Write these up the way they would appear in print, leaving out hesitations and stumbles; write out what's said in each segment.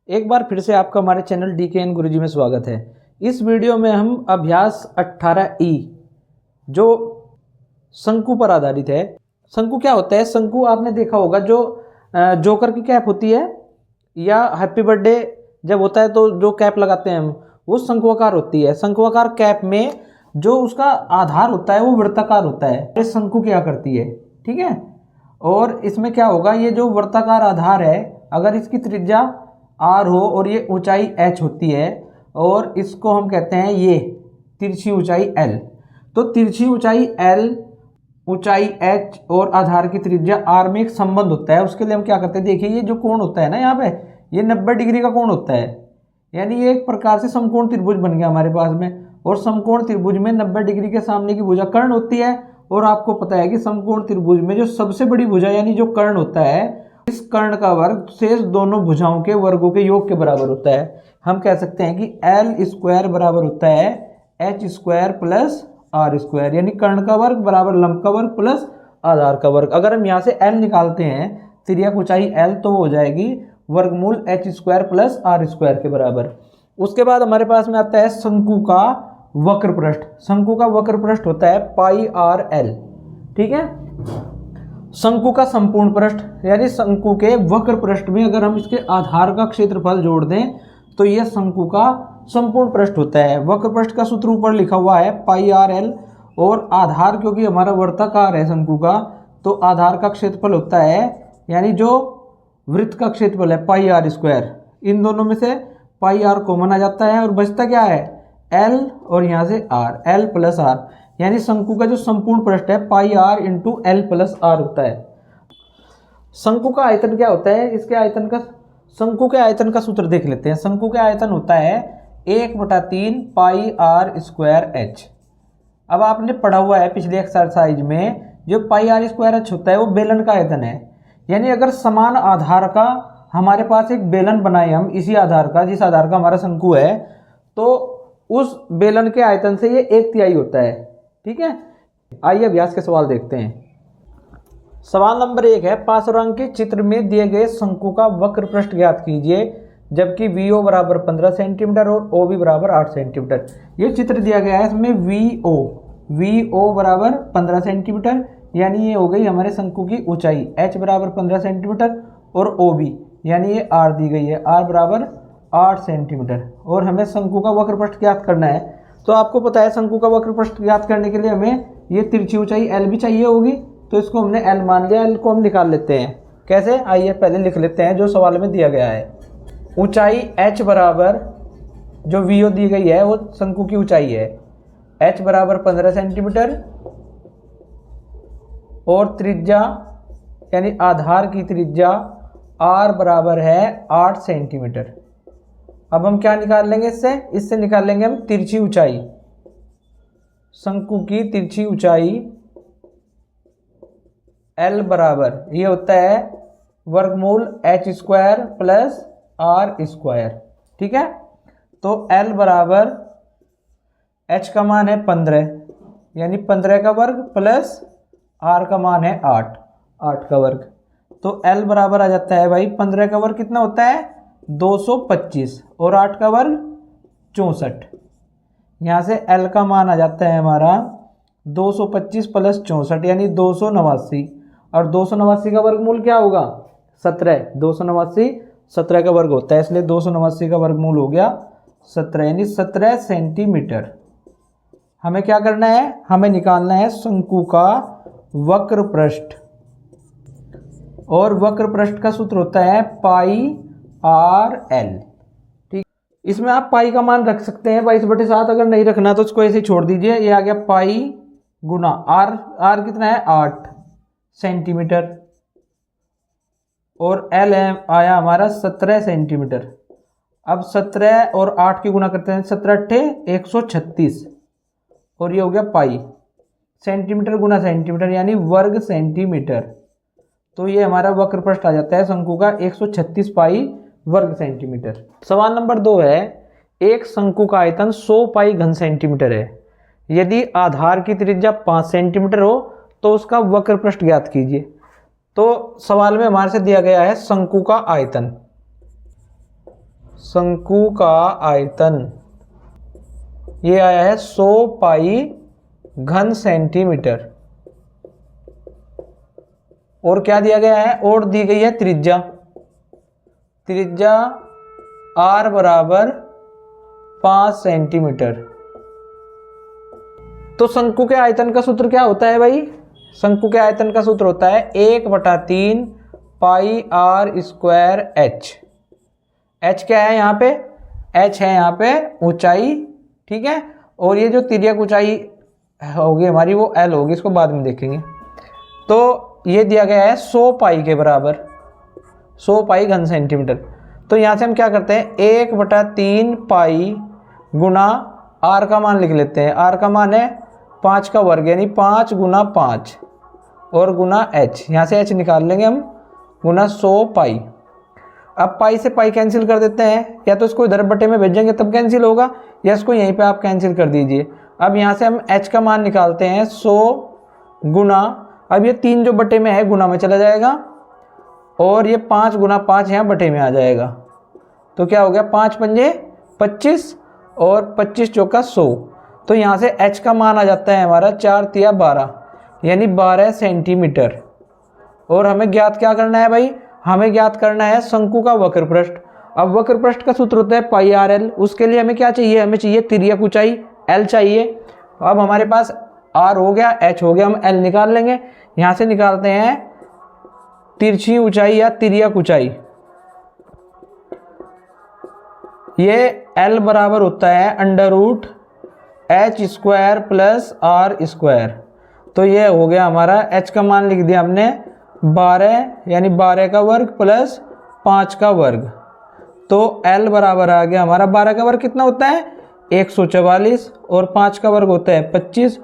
एक बार फिर से आपका हमारे चैनल DKN गुरुजी में स्वागत है। इस वीडियो में हम अभ्यास 18E जो शंकु पर आधारित है। शंकु क्या होता है? शंकु आपने देखा होगा, जो जोकर की कैप होती है या हैप्पी बर्थडे जब होता है तो जो कैप लगाते हैं हम, वो शंकुआकार होती है। शंकुआकार कैप में जो उसका आधार होता है वो वृत्ताकार होता है। ये शंकु क्या करती है, ठीक है। और इसमें क्या होगा, ये जो वृत्ताकार आधार है, अगर इसकी त्रिज्या r हो और ये ऊंचाई h होती है और इसको हम कहते हैं ये तिरछी ऊंचाई l, तो तिरछी ऊंचाई l, ऊंचाई h और आधार की त्रिज्या r में एक संबंध होता है। उसके लिए हम क्या करते हैं, देखिए ये जो कोण होता है ना, यहाँ पे ये 90 डिग्री का कोण होता है, यानी ये एक प्रकार से समकोण त्रिभुज बन गया हमारे पास में। और समकोण त्रिभुज में 90 डिग्री के सामने की भुजा कर्ण होती है। और आपको पता है कि समकोण त्रिभुज में जो सबसे बड़ी भुजा यानी जो कर्ण होता है, इस कर्ण का वर्ग शेष दोनों भुजाओं के वर्गों के योग के बराबर होता है। हम कह सकते हैं कि l स्क्वायर बराबर होता है h square plus r square, यानी कर्ण का वर्ग बराबर लंब का वर्ग प्लस आधार का वर्ग। अगर हम यहाँ से l निकालते हैं, तिर्यक ऊंचाई l, तो वो हो जाएगी वर्गमूल h square plus r square के बराबर। उसके बाद हमारे पास में आता है शंकु का वक्र पृष्ठ। शंकु का वक्र पृष्ठ होता है पाई आर एल, ठीक है। शंकु का संपूर्ण पृष्ठ, यानी शंकु के वक्र पृष्ठ में अगर हम इसके आधार का क्षेत्रफल जोड़ दें तो यह शंकु का संपूर्ण पृष्ठ होता है। वक्र पृष्ठ का सूत्र ऊपर लिखा हुआ है पाई आर एल, और आधार क्योंकि हमारा वृत्ताकार है शंकु का, तो आधार का क्षेत्रफल होता है, यानी जो वृत्त का क्षेत्रफल है, पाई आर स्क्वायर। इन दोनों में से पाई आर कॉमन आ जाता है और बचता क्या है, एल, और यहाँ से आर, एल प्लस आर, यानी शंकु का जो संपूर्ण पृष्ठ है pi r into l plus r होता है। शंकु का आयतन क्या होता है, इसके आयतन का, शंकु के आयतन का सूत्र देख लेते हैं। शंकु के आयतन होता है 1/3 पाई आर स्क्वायर एच। अब आपने पढ़ा हुआ है पिछले एक्सरसाइज में, जो पाई आर स्क्वायर एच होता है वो बेलन का आयतन है। यानी अगर समान आधार का हमारे पास एक बेलन बनाए हम, इसी आधार का, जिस आधार का हमारा शंकु है, तो उस बेलन के आयतन से ये 1/3 होता है, ठीक है। आइए अभ्यास के सवाल देखते हैं। सवाल नंबर 1 है, पार्श्वरेखा चित्र में दिए गए शंकु का वक्र पृष्ठ ज्ञात कीजिए, जबकि VO बराबर 15 सेंटीमीटर और OB बराबर 8 सेंटीमीटर। ये चित्र दिया गया है, इसमें VO बराबर 15 सेंटीमीटर, यानी ये हो गई हमारे शंकु की ऊंचाई। H बराबर 15 सेंटीमीटर और OB यानी ये R दी गई है, R बराबर 8 सेंटीमीटर। और हमें शंकु का वक्र पृष्ठ ज्ञात करना है। तो आपको पता है शंकु का वक्र पृष्ठ ज्ञात करने के लिए हमें ये तिरछी ऊंचाई L भी चाहिए होगी, तो इसको हमने L मान लिया। L को हम निकाल लेते हैं। कैसे, आइए पहले लिख लेते हैं जो सवाल में दिया गया है। ऊंचाई H बराबर, जो VO दी गई है वो शंकु की ऊंचाई है, H बराबर 15 सेंटीमीटर, और त्रिज्या यानी आधार की त्रिज्या R बराबर है 8 सेंटीमीटर। अब हम क्या निकाल लेंगे इससे निकाल लेंगे हम तिरछी ऊंचाई, शंकु की तिरछी ऊंचाई L बराबर ये होता है वर्गमूल H square plus R square, ठीक है। तो L बराबर, H का मान है 15, यानी 15 का वर्ग प्लस R का मान है 8 का वर्ग। तो L बराबर आ जाता है भाई, 15 का वर्ग कितना होता है 225 और 8 का वर्ग 64। यहाँ से L का मान आ जाता है हमारा 225 प्लस 64 यानी 289, और 289 का वर्गमूल क्या होगा 17। 289 17 का वर्ग होता है, इसलिए 289 का वर्गमूल हो गया 17, यानी 17 सेंटीमीटर। हमें क्या करना है, हमें निकालना है शंकु का वक्र पृष्ठ, और वक्र पृष्ठ का सूत्र होता है पाई आर एल, ठीक। इसमें आप पाई का मान रख सकते हैं 22/7, अगर नहीं रखना तो इसको ऐसे छोड़ दीजिए। ये आ गया पाई गुना आर कितना है 8 सेंटीमीटर, और एल आया हमारा 17 सेंटीमीटर। अब 17 और 8 की गुना करते हैं, 17 136, और ये हो गया पाई, सेंटीमीटर गुना सेंटीमीटर यानी वर्ग सेंटीमीटर। तो ये हमारा वक्र पृष्ठ आ जाता है शंकु का 136 पाई वर्ग सेंटीमीटर। सवाल नंबर 2 है, एक शंकु का आयतन 100 पाई घन सेंटीमीटर है। यदि आधार की त्रिज्या 5 सेंटीमीटर हो तो उसका वक्र पृष्ठ ज्ञात कीजिए। तो सवाल में हमारे से दिया गया है शंकु का आयतन। शंकु का आयतन ये आया है 100 पाई घन सेंटीमीटर। और क्या दिया गया है, और दी गई है त्रिज्या। त्रिज्या r बराबर 5 सेंटीमीटर। तो शंकु के आयतन का सूत्र क्या होता है भाई, शंकु के आयतन का सूत्र होता है 1/3 पाई r स्क्वायर h। h क्या है यहाँ पे, h है यहाँ पे ऊंचाई, ठीक है। और ये जो तिर्यक ऊंचाई होगी हमारी वो l होगी, इसको बाद में देखेंगे। तो ये दिया गया है 100 पाई के बराबर, 100 पाई घन सेंटीमीटर। तो यहाँ से हम क्या करते हैं 1/3 पाई गुना r का मान लिख लेते हैं। r का मान है 5 का वर्ग यानी 5 गुना 5 और गुना h, यहाँ से h निकाल लेंगे हम, गुना 100 पाई। अब पाई से पाई कैंसिल कर देते हैं, या तो इसको इधर बटे में भेजेंगे तब कैंसिल होगा, या इसको यहीं पे आप कैंसिल कर दीजिए। अब यहाँ से हम h का मान निकालते हैं 100 गुना, अब ये 3 जो बटे में है गुना में चला जाएगा, और ये 5 गुना 5 यहाँ बटे में आ जाएगा। तो क्या हो गया 5 पंजे 25 और 25 चौका 100। तो यहाँ से h का मान आ जाता है हमारा 4 तिया 12 यानी 12 सेंटीमीटर। और हमें ज्ञात क्या करना है भाई, हमें ज्ञात करना है शंकु का वक्र पृष्ठ। अब वक्र पृष्ठ का सूत्र होता है पाई आर एल। उसके लिए हमें क्या चाहिए, हमें चाहिए तिर्यक ऊंचाई l चाहिए। अब हमारे पास r हो गया, h हो गया, हम l निकाल लेंगे। यहाँ से निकालते हैं तिरछी ऊंचाई या तिर्यक ऊंचाई। ये l बराबर होता है √h square plus r square. तो ये हो गया हमारा, h का मान लिख दिया हमने 12 यानी 12 का वर्ग प्लस 5 का वर्ग। तो l बराबर आ गया हमारा 12 का वर्ग कितना होता है 144 और 5 का वर्ग होता है 25।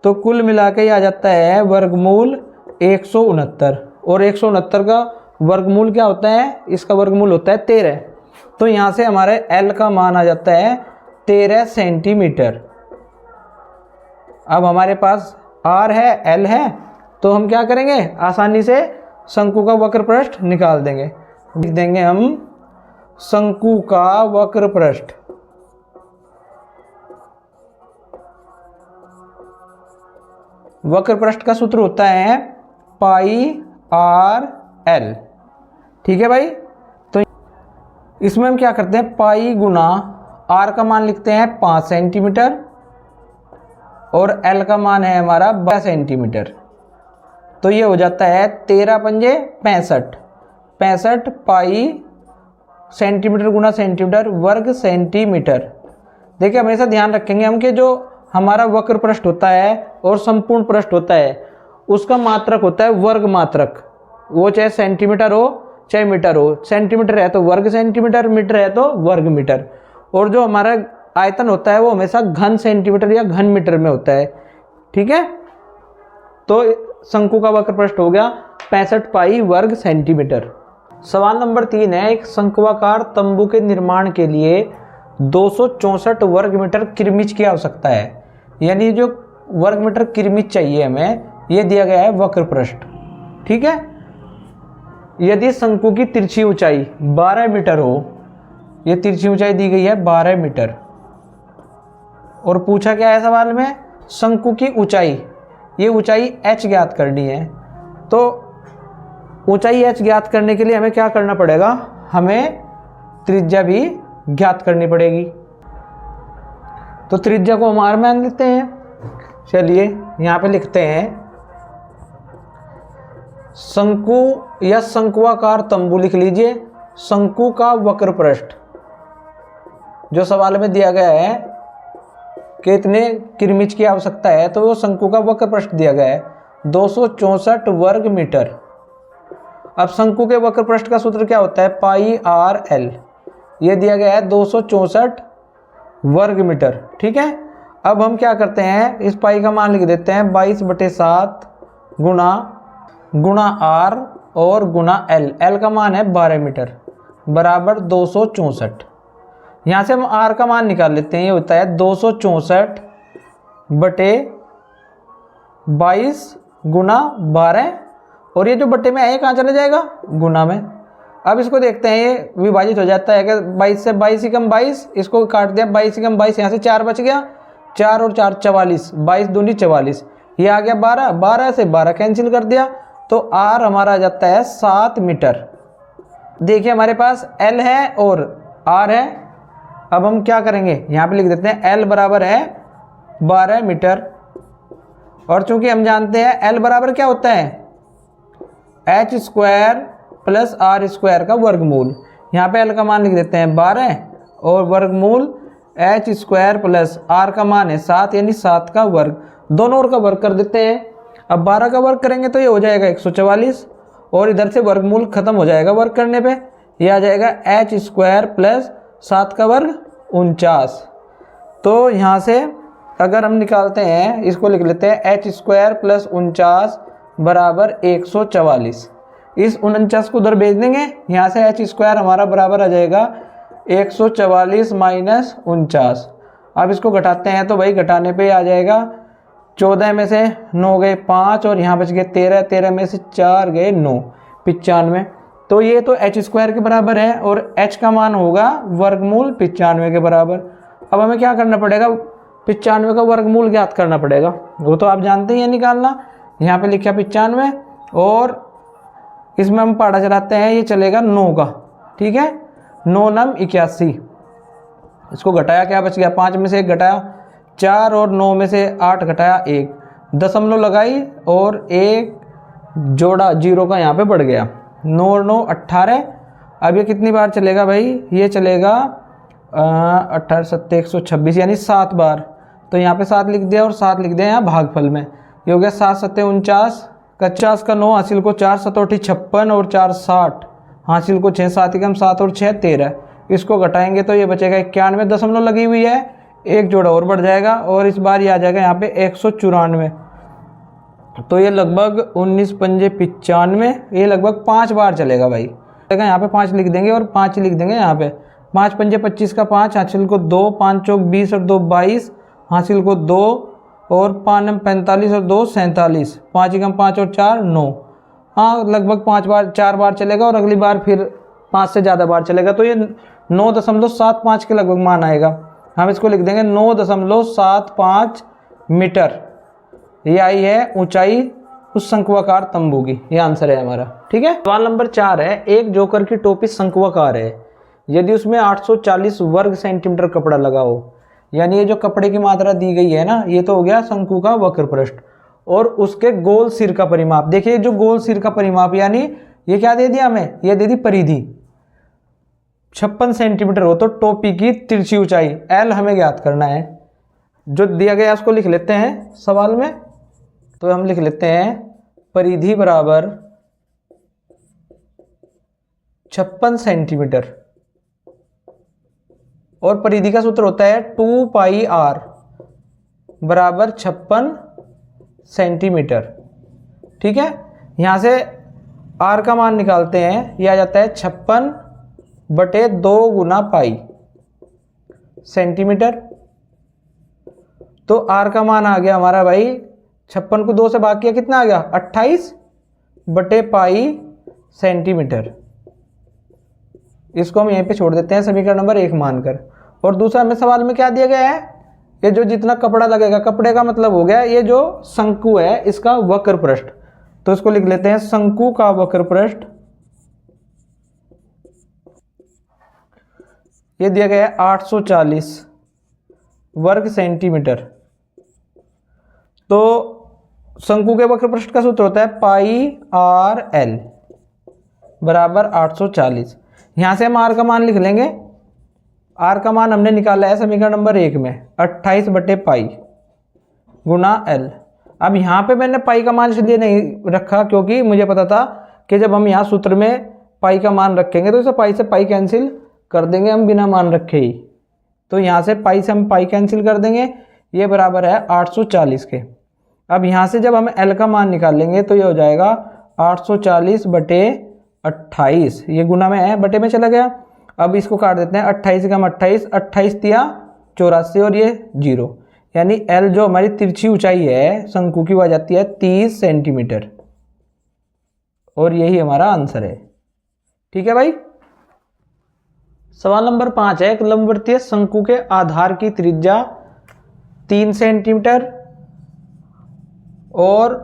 तो कुल मिला के आ जाता है वर्गमूल 169। और 169 का वर्गमूल क्या होता है, इसका वर्गमूल होता है 13। तो यहाँ से हमारे L का मान आ जाता है 13 सेंटीमीटर। अब हमारे पास R है L है, तो हम क्या करेंगे आसानी से शंकु का वक्र पृष्ठ निकाल देंगे। लिख देंगे हम शंकु का वक्र पृष्ठ। वक्र पृष्ठ का सूत्र होता है पाई आर एल, ठीक है भाई। तो इसमें हम क्या करते हैं पाई गुना आर का मान लिखते हैं 5 सेंटीमीटर और एल का मान है हमारा 12 सेंटीमीटर। तो ये हो जाता है 13 पंजे 65 पाई सेंटीमीटर गुना सेंटीमीटर वर्ग सेंटीमीटर। देखिए हमेशा ध्यान रखेंगे हम कि जो हमारा वक्र पृष्ठ होता है और संपूर्ण पृष्ठ होता है उसका मात्रक होता है वर्ग मात्रक, वो चाहे सेंटीमीटर हो चाहे मीटर हो। सेंटीमीटर है तो वर्ग सेंटीमीटर, मीटर है तो वर्ग मीटर। और जो हमारा आयतन होता है वो हमेशा घन सेंटीमीटर या घन मीटर में होता है, ठीक है। तो शंकु का वक्र पृष्ठ हो गया 65 पाई वर्ग सेंटीमीटर। सवाल नंबर 3 है, एक शंक्वाकार तंबू के निर्माण के लिए 264 वर्ग मीटर किरमिच की आवश्यकता है। यानी जो वर्ग मीटर किरमिच चाहिए हमें, ये दिया गया है वक्र पृष्ठ, ठीक है। यदि शंकु की तिरछी ऊंचाई 12 मीटर हो, ये तिरछी ऊंचाई दी गई है 12 मीटर, और पूछा क्या है सवाल में शंकु की ऊंचाई, ये ऊंचाई h ज्ञात करनी है। तो ऊंचाई h ज्ञात करने के लिए हमें क्या करना पड़ेगा, हमें त्रिज्या भी ज्ञात करनी पड़ेगी। तो त्रिज्या को हम r मान लेते हैं। चलिए यहाँ पे लिखते हैं शंकु या शंक्वाकार तंबू लिख लीजिए। शंकु का वक्र पृष्ठ जो सवाल में दिया गया है कि इतने किरमिच की आवश्यकता है, तो वो शंकु का वक्र पृष्ठ दिया गया है 264 वर्ग मीटर। अब शंकु के वक्र पृष्ठ का सूत्र क्या होता है पाई आर एल, ये दिया गया है 264 वर्ग मीटर, ठीक है। अब हम क्या करते हैं, इस पाई का मान लिख देते हैं 22/7 गुणा आर और गुणा एल। एल का मान है 12 मीटर बराबर 264। यहाँ से हम आर का मान निकाल लेते हैं, ये होता है 264/22 गुणा 12, और ये जो बटे में है कहाँ चला जाएगा गुणा में। अब इसको देखते हैं, ये विभाजित हो जाता है कि 22 से 22 एकम 22, इसको काट दिया 22 एकम 22, यहाँ से 4 बच गया, 4 और 4 44, 22 दूनी 44, ये आ गया 12, 12 से 12 कैंसिल कर दिया, तो आर हमारा आ जाता है 7 मीटर। देखिए हमारे पास एल है और आर है। अब हम क्या करेंगे, यहाँ पे लिख देते हैं एल बराबर है 12 मीटर, और चूंकि हम जानते हैं एल बराबर क्या होता है, H square plus R square का वर्गमूल। यहाँ पे एल का मान लिख देते हैं 12 और वर्गमूल एच स्क्वायर प्लस आर का मान है 7, यानी 7 का वर्ग, दोनों ओर का वर्ग कर देते हैं। अब 12 का वर्ग करेंगे तो ये हो जाएगा 144, और इधर से वर्गमूल खत्म हो जाएगा वर्ग करने पे, ये आ जाएगा एच स्क्वायर प्लस 7 का वर्ग 49। तो यहाँ से अगर हम निकालते हैं, इसको लिख लेते हैं एच स्क्वायर प्लस 49 बराबर 144। इस 49 को उधर भेज देंगे, यहाँ से एच स्क्वायर हमारा बराबर आ जाएगा 144 माइनस 49। अब इसको घटाते हैं तो भाई घटाने पे आ जाएगा 14 में से 9 गए 5 और यहाँ बच गए 13, 13 में से 4 गए 9, 95। तो ये तो एच स्क्वायर के बराबर है और एच का मान होगा वर्गमूल 95 के बराबर। अब हमें क्या करना पड़ेगा, 95 का वर्गमूल ज्ञात करना पड़ेगा, वो तो आप जानते ही हैं निकालना। यहाँ पे लिखा 95 और इसमें हम पाड़ा चलाते हैं, ये चलेगा 9 का, ठीक है, 9 9 81। इसको घटाया क्या बच गया, 5 में से 1 घटाया 4 और 9 में से 8 घटाया 1, दशमलव लगाई और 1 जोड़ा 0 का यहाँ पे बढ़ गया, 9 9 18। अब ये कितनी बार चलेगा भाई, ये चलेगा 18 7 126 यानी 7 बार। तो यहाँ पे 7 लिख दिया और 7 लिख दिया यहाँ भागफल में, ये हो गया 7 7 49, 50 का 9 हासिल को 4 7 56 और 4 60 हासिल को 6 7 एकम 7 और 6 13। इसको घटाएंगे तो ये बचेगा 91, दशमलव लगी हुई है, 1 जोड़ा और बढ़ जाएगा और इस बार ये आ जाएगा यहाँ पे 194। तो ये लगभग 19 पंजे 95, ये लगभग 5 बार चलेगा भाई। यहाँ पे 5 लिख देंगे और 5 लिख देंगे यहाँ पे, 5 पंजे 25 का 5 हासिल को 2, 5 चौक 20 और 2 22 हासिल को 2 और 5 45 और 2 47, 5 एकम 5 और 4 9। हाँ लगभग 5 बार 4 बार चलेगा और अगली बार फिर 5 से ज़्यादा बार चलेगा, तो ये 9.75 के लगभग मान आएगा। हम इसको लिख देंगे 9.75 मीटर, ये आई है ऊंचाई उस शंक्वाकार तंबू की, ये आंसर है हमारा। ठीक है, सवाल नंबर 4 है, एक जोकर की टोपी शंक्वाकार है, यदि उसमें 840 वर्ग सेंटीमीटर कपड़ा लगा हो, यानी ये जो कपड़े की मात्रा दी गई है ना, ये तो हो गया शंकु का वक्र पृष्ठ, और उसके गोल सिर का परिमाप। देखिए जो गोल सिर का परिमाप, यानी ये क्या दे दिया हमें, ये दे दी परिधि 56 सेंटीमीटर हो, तो टोपी की तिरछी ऊंचाई एल हमें ज्ञात करना है। जो दिया गया उसको लिख लेते हैं सवाल में, तो हम लिख लेते हैं परिधि बराबर 56 सेंटीमीटर, और परिधि का सूत्र होता है 2 पाई आर बराबर 56 सेंटीमीटर। ठीक है, यहां से आर का मान निकालते हैं, यह आ जाता है 56 बटे 2 गुना पाई सेंटीमीटर। तो आर का मान आ गया हमारा भाई, 56 को 2 से भाग किया कितना आ गया, 28 बटे पाई सेंटीमीटर। इसको हम यहीं पे छोड़ देते हैं समीकरण नंबर 1 मानकर। और दूसरा हमें सवाल में क्या दिया गया है, ये जो जितना कपड़ा लगेगा, कपड़े का मतलब हो गया ये जो शंकु है इसका वक्र पृष्ठ, तो इसको लिख लेते हैं शंकु का वक्र पृष्ठ, ये दिया गया है 840 वर्ग सेंटीमीटर। तो शंकु के वक्र पृष्ठ का सूत्र होता है पाई आर एल बराबर 840। यहां से हम आर का मान लिख लेंगे, आर का मान हमने निकाला है समीकरण नंबर 1 में 28 बटे पाई गुना एल। अब यहाँ पे मैंने पाई का मान इसलिए नहीं रखा क्योंकि मुझे पता था कि जब हम यहाँ सूत्र में पाई का मान रखेंगे तो इसे पाई से पाई कैंसिल कर देंगे हम बिना मान रखे ही, तो यहाँ से पाई से हम पाई कैंसिल कर देंगे, ये बराबर है 840 के। अब यहाँ से जब हम एल का मान निकालेंगे तो ये हो जाएगा 840 बटे 28, ये गुना में है बटे में चला गया। अब इसको काट देते हैं, 28 का 28, 28 दिया 84 और ये 0, यानी एल जो हमारी तिरछी ऊंचाई है शंकु की, वो आ जाती है 30 सेंटीमीटर, और यही हमारा आंसर है। ठीक है भाई। सवाल नंबर 5 है, एक लंबवृत्तीय शंकु के आधार की त्रिज्या 3 सेंटीमीटर और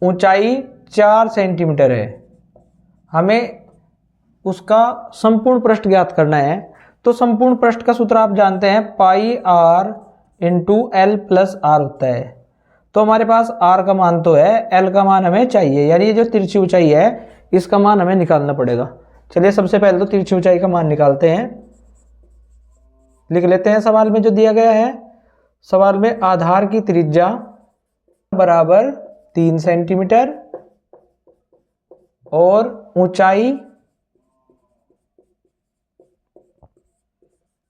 ऊंचाई 4 सेंटीमीटर है। हमें उसका संपूर्ण पृष्ठ ज्ञात करना है। तो संपूर्ण पृष्ठ का सूत्र आप जानते हैं, pi r into l plus r होता है। तो हमारे पास आर का मान तो है, एल का मान हमें चाहिए, यानी ये जो तिरछी ऊंचाई है इसका मान हमें निकालना पड़ेगा। चलिए सबसे पहले तो तिरछी ऊंचाई का मान निकालते हैं, लिख लेते हैं सवाल में जो दिया गया है। सवाल में आधार की त्रिज्या बराबर 3 सेंटीमीटर और ऊंचाई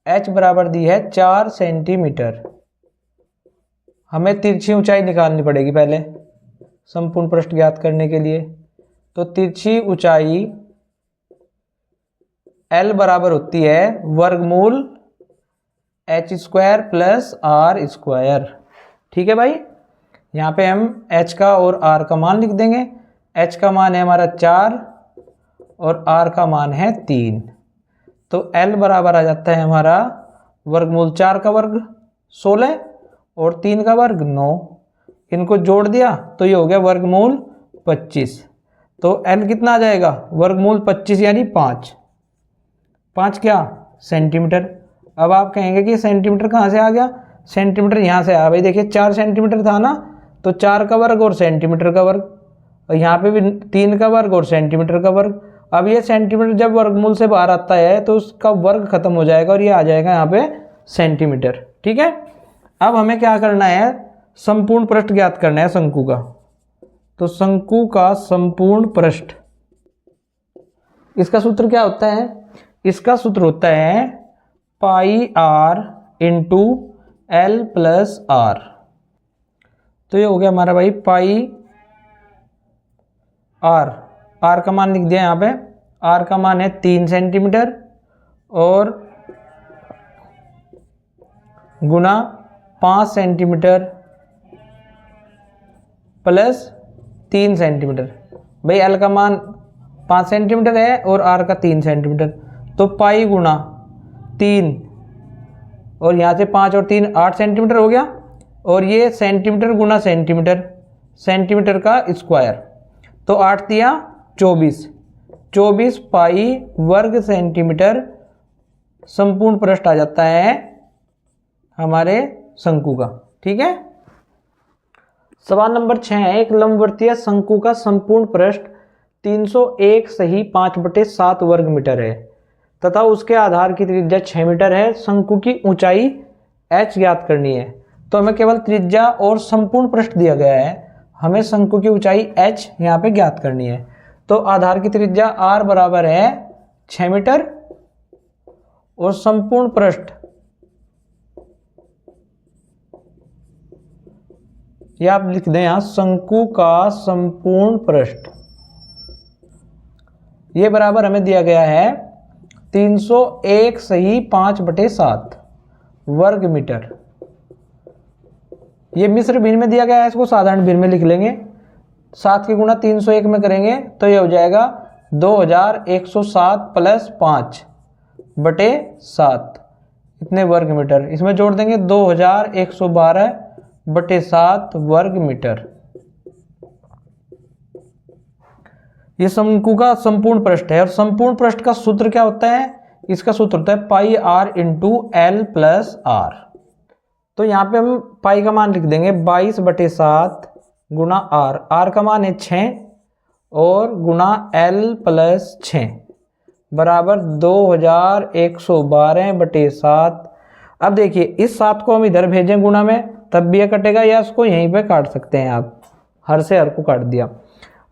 h बराबर दी है 4 सेंटीमीटर। हमें तिरछी ऊंचाई निकालनी पड़ेगी पहले संपूर्ण पृष्ठ ज्ञात करने के लिए। तो तिरछी ऊंचाई L बराबर होती है वर्गमूल h square plus r square. ठीक है भाई, यहाँ पे हम h का और r का मान लिख देंगे। h का मान है हमारा 4 और r का मान है 3। तो L बराबर आ जाता है हमारा वर्गमूल 4 का वर्ग 16 और 3 का वर्ग 9। इनको जोड़ दिया तो ये हो गया वर्गमूल 25। तो L कितना आ जाएगा, वर्गमूल 25 यानी 5 क्या सेंटीमीटर। अब आप कहेंगे कि सेंटीमीटर कहाँ से आ गया, सेंटीमीटर यहाँ से आया। भाई देखिए 4 सेंटीमीटर था ना, तो 4 का वर्ग और सेंटीमीटर का वर्ग, और यहाँ पे भी 3 का वर्ग और सेंटीमीटर का वर्ग। अब ये सेंटीमीटर जब वर्गमूल से बाहर आता है तो उसका वर्ग खत्म हो जाएगा और ये आ जाएगा यहाँ पे सेंटीमीटर। ठीक है, अब हमें क्या करना है, संपूर्ण पृष्ठ ज्ञात करना है शंकु का। तो शंकु का संपूर्ण पृष्ठ, इसका सूत्र क्या होता है, इसका सूत्र होता है pi r into l plus r. तो ये हो गया हमारा भाई पाई आर का मान लिख दिया यहाँ पे। आर का मान है 3 सेंटीमीटर और गुना 5 सेंटीमीटर प्लस 3 सेंटीमीटर। भाई एल का मान 5 सेंटीमीटर है और आर का 3 सेंटीमीटर, तो पाई गुना 3 और यहाँ से 5 और 3 8 सेंटीमीटर हो गया। और ये सेंटीमीटर गुना सेंटीमीटर, सेंटीमीटर का स्क्वायर, तो 8 दिया 24 पाई वर्ग सेंटीमीटर संपूर्ण पृष्ठ आ जाता है हमारे शंकु का। ठीक है, सवाल नंबर 6 है, एक लंबवृत्तीय शंकु का संपूर्ण पृष्ठ 301 सही 5/7 वर्ग मीटर है तथा उसके आधार की त्रिज्या 6 मीटर है। शंकु की ऊंचाई h ज्ञात करनी है। तो हमें केवल त्रिज्या और संपूर्ण पृष्ठ दिया गया है, हमें शंकु की ऊंचाई h यहाँ पे ज्ञात करनी है। तो आधार की त्रिज्या r बराबर है 6 मीटर और संपूर्ण पृष्ठ ये आप लिख दें यहाँ, शंकु का संपूर्ण पृष्ठ ये बराबर हमें दिया गया है 301 सही 5/7 वर्ग मीटर। ये मिश्र भिन्न में दिया गया है, इसको साधारण भिन्न में लिख लेंगे। 7 की गुणा 301 में करेंगे तो ये हो जाएगा 2107 प्लस 5/7 इतने वर्ग मीटर। इसमें जोड़ देंगे 2112/7 वर्ग मीटर। ये शंकु का संपूर्ण पृष्ठ है और संपूर्ण पृष्ठ का सूत्र क्या होता है, इसका सूत्र होता है pi r into l plus r. तो यहाँ पे हम पाई का मान लिख देंगे 22/7 गुणा आर का मान है 6 और गुणा एल प्लस 6 बराबर 2112/7। अब देखिए इस 7 को हम इधर भेजें गुणा में तब भी यह कटेगा, या इसको यहीं पे काट सकते हैं आप, हर से हर को काट दिया।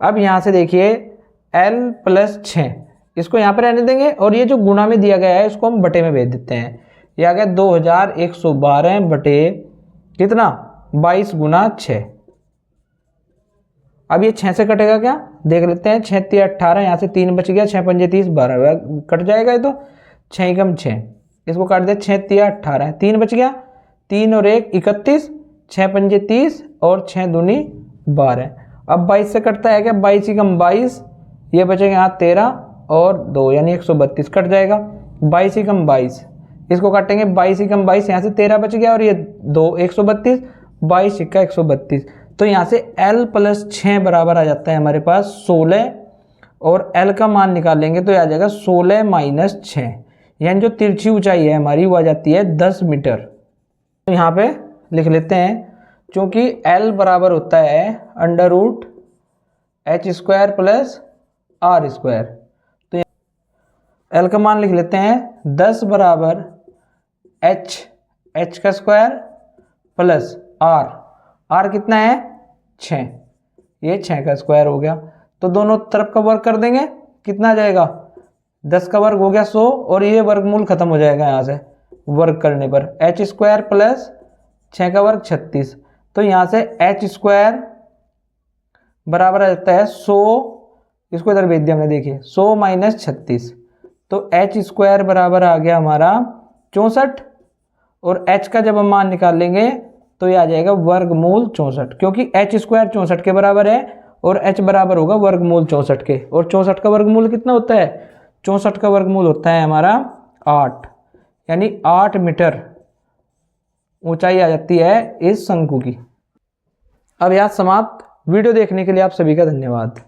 अब यहाँ से देखिए एल प्लस 6 इसको यहाँ पे रहने देंगे और ये जो गुणा में दिया गया है इसको हम बटे में भेज देते हैं। ये आ गया 2112 बटे कितना 22 गुना 6। अब ये 6 से कटेगा क्या, देख लेते हैं। 6 3 18, यहाँ से 3 बच गया, 6 5 30 12 कट जाएगा। ये तो 6 कम 6, इसको काट दिया। 6 3 18, 3 बच गया, 3 और 1 31, 6 5 30 और 6 दूनी 12। अब 22 से कटता है क्या, 22 कम 22, ये बचेगा यहाँ 13 और 2 यानी 132 कट जाएगा। 22 ही कम 22, इसको काटेंगे 22 ही कम 22, यहाँ से 13 बच गया और ये 2 132, 22 का 132। तो यहाँ से L + 6 बराबर आ जाता है हमारे पास 16 और L का मान निकालेंगे तो आ जाएगा 16 - 6, यानी जो तिरछी ऊंचाई है हमारी वो आ जाती है 10 मीटर। तो यहाँ पे लिख लेते हैं, क्योंकि L बराबर होता है √h² + r²। तो L का मान लिख लेते हैं 10 बराबर h का स्क्वायर प्लस r कितना है 6, ये 6 का स्क्वायर हो गया। तो दोनों तरफ का वर्ग कर देंगे, कितना आ जाएगा 10 का वर्ग हो गया 100 और ये वर्गमूल खत्म हो जाएगा यहाँ से वर्ग करने पर, h² प्लस 6 का वर्ग 36। तो यहाँ से h² बराबर आ जाता है 100, इसको इधर भेज दिया हमने, देखिए 100 - 36। तो h² बराबर आ गया हमारा 64 और h का जब हम मान निकाल लेंगे तो ये आ जाएगा वर्गमूल 64, क्योंकि h² 64 के बराबर है और h बराबर होगा वर्गमूल 64 के। और 64 का वर्गमूल कितना होता है, 64 का वर्गमूल होता है हमारा 8, यानी 8 मीटर ऊंचाई आ जाती है इस शंकु की। अब यहाँ समाप्त। वीडियो देखने के लिए आप सभी का धन्यवाद।